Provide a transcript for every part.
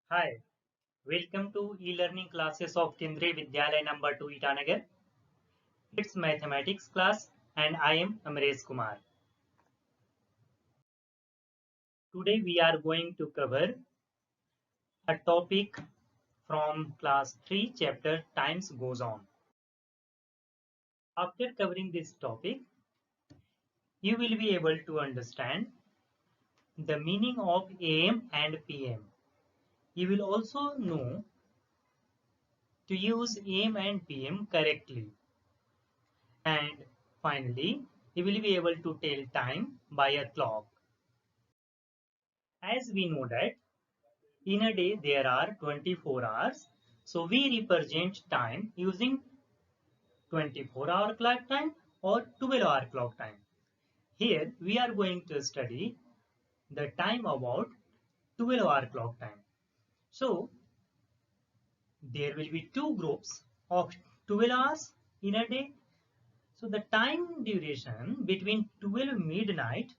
Hi, welcome to e-learning classes of Kendriya Vidyalaya number 2 Itanagar. It's mathematics class and I am Amresh Kumar. Today we are going to cover a topic from class 3 chapter Times Goes On. After covering this topic, you will be able to understand the meaning of AM and PM. You will also know to use AM and PM correctly. And finally, you will be able to tell time by a clock. As we know that in a day there are 24 hours, so we represent time using 24-hour clock time or 12-hour clock time. Here we are going to study the time about 12-hour clock time. So there will be two groups of 12 hours in a day. So the time duration between 12 midnight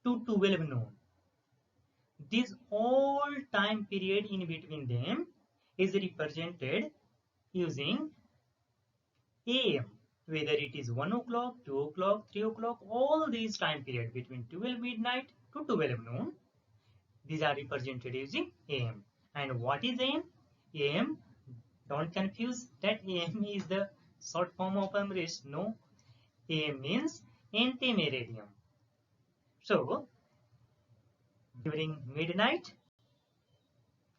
to 12 noon. This whole time period in between them is represented using AM, whether it is 1 o'clock, 2 o'clock, 3 o'clock, all these time period between 12 midnight to 12 noon, these are represented using AM. And what is AM? AM, don't confuse that AM is the short form of Amrish. No, AM means antimeridiem. So, during midnight,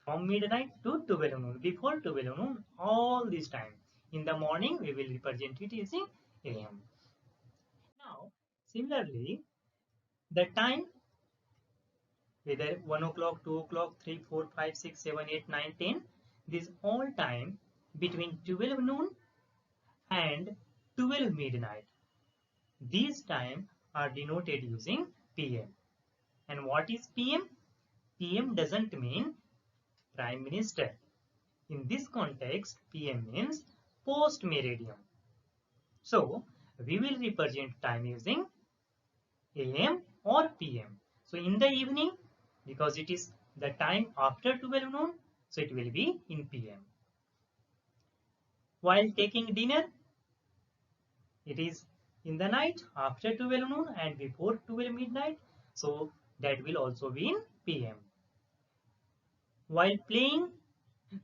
from midnight to 12 noon, before 12 noon, all this time. In the morning, we will represent it using AM. Now, similarly, the time, whether 1 o'clock, 2 o'clock, 3, 4, 5, 6, 7, 8, 9, 10, this all time between 12 noon and 12 midnight. These time are denoted using PM. And what is PM? PM doesn't mean Prime Minister. In this context, PM means post meridian. So we will represent time using AM or PM. So in the evening, because it is the time after 12 noon, so it will be in PM. While taking dinner, it is in the night after 12 noon and before 12 midnight, so that will also be in PM. While playing,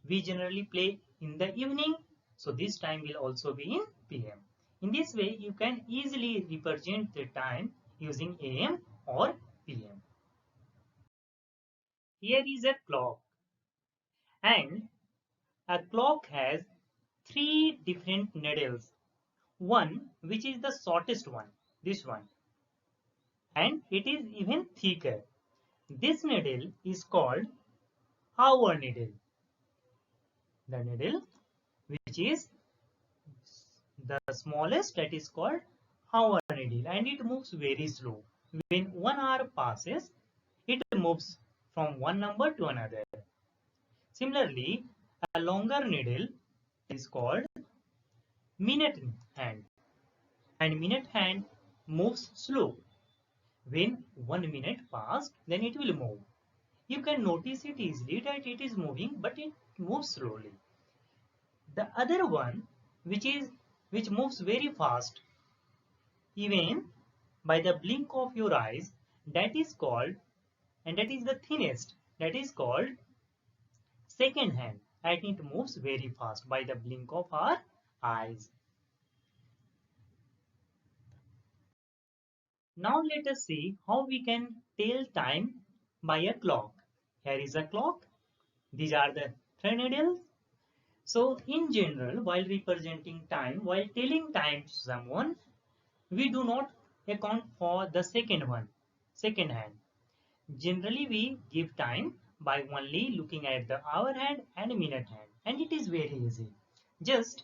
we generally play in the evening, so this time will also be in PM. In this way, you can easily represent the time using AM or PM. Here is a clock, and a clock has three different needles. One which is the shortest one, this one, and it is even thicker. This needle is called hour needle. The needle which is the smallest, that is called hour needle, and it moves very slow. When 1 hour passes, it moves from one number to another. Similarly, a longer needle is called minute hand, and minute hand moves slow. When 1 minute passed, then it will move. You can notice it easily that it is moving, but it moves slowly. The other one, which moves very fast, even by the blink of your eyes, that is called, and that is the thinnest, that is called second hand, and it moves very fast by the blink of our eyes. Now let us see how we can tell time by a clock. Here is a clock. These are the thread needles. So in general, while representing time, while telling time to someone, we do not account for the second one, second hand. Generally, we give time by only looking at the hour hand and minute hand, and it is very easy. Just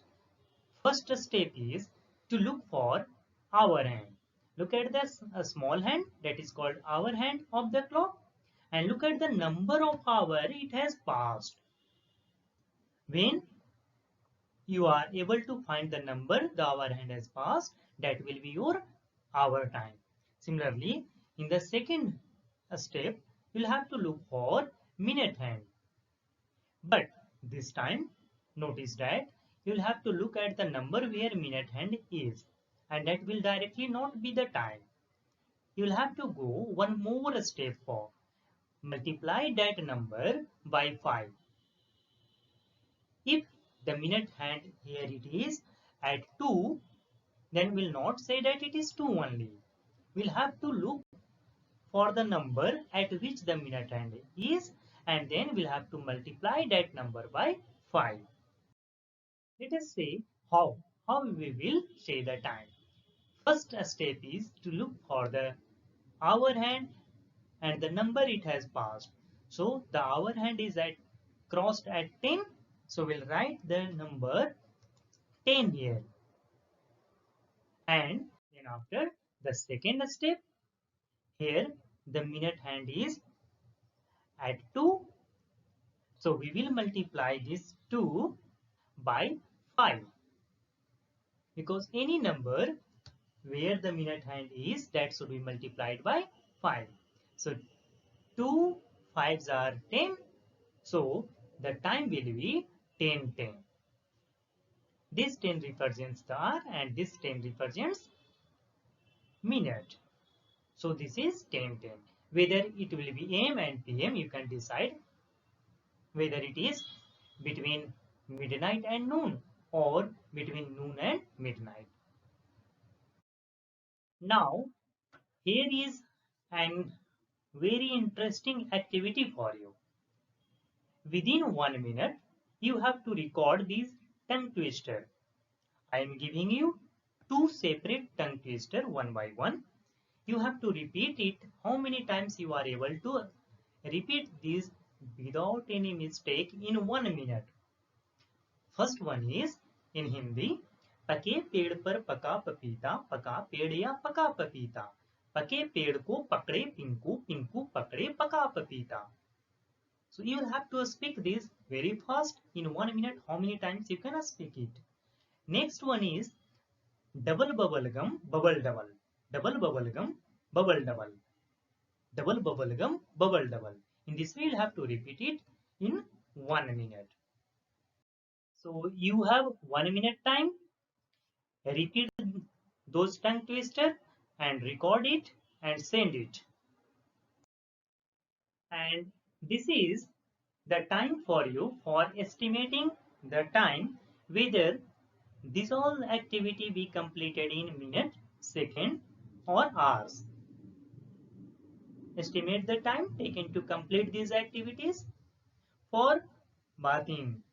first step is to look for hour hand. Look at the small hand, that is called hour hand of the clock, and look at the number of hour it has passed. When you are able to find the number the hour hand has passed, that will be your hour time. Similarly, in the second step, you'll have to look for minute hand. But this time, notice that you'll have to look at the number where minute hand is, and that will directly not be the time. You'll have to go one more step for multiply that number by 5. If the minute hand here it is at 2, then we'll not say that it is 2 only. We'll have to look for the number at which the minute hand is, and then we'll have to multiply that number by 5. Let us say how we will say the time. First step is to look for the hour hand and the number it has passed. So the hour hand is at crossed at 10. So we'll write the number 10 here. And then after the second step, here the minute hand is at 2. So we will multiply this 2 by 5. Because any number where the minute hand is, that should be multiplied by 5. So 2 5s are 10. So the time will be 10:10. This 10 represents the hour and this 10 represents minute. So this is 10:10. Whether it will be AM and PM, you can decide whether it is between midnight and noon or between noon and midnight. Now, here is an very interesting activity for you. Within 1 minute, you have to record these tongue twister. I am giving you two separate tongue twister one by one. You have to repeat it how many times you are able to repeat this without any mistake in 1 minute. First one is in Hindi. पके पेड़ पर पका पपीता, पका पेड़ या पका पपीता, पके पेड़ को पकड़े पिंकू, पिंकू पकड़े पका पपीता. So you will have to speak this very fast in 1 minute. How many times you can speak it? Next one is double bubble gum, bubble double, double bubble gum, bubble double, double bubble gum, bubble double. In this way, you'll have to repeat it in 1 minute. So you have 1 minute time. Repeat those tongue twister and record it and send it. And this is the time for you for estimating the time whether this all activity be completed in minute, second or hours. Estimate the time taken to complete these activities. For bathing,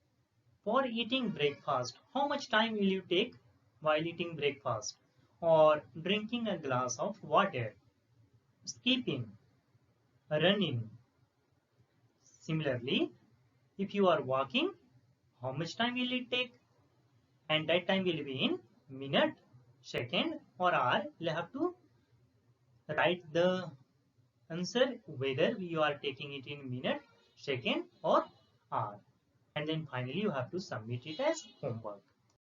for eating breakfast, how much time will you take while eating breakfast? Or drinking a glass of water, skipping, running. Similarly, if you are walking, how much time will it take? And that time will be in minute, second or hour. You have to write the answer whether you are taking it in minute, second or hour. And then finally you have to submit it as homework.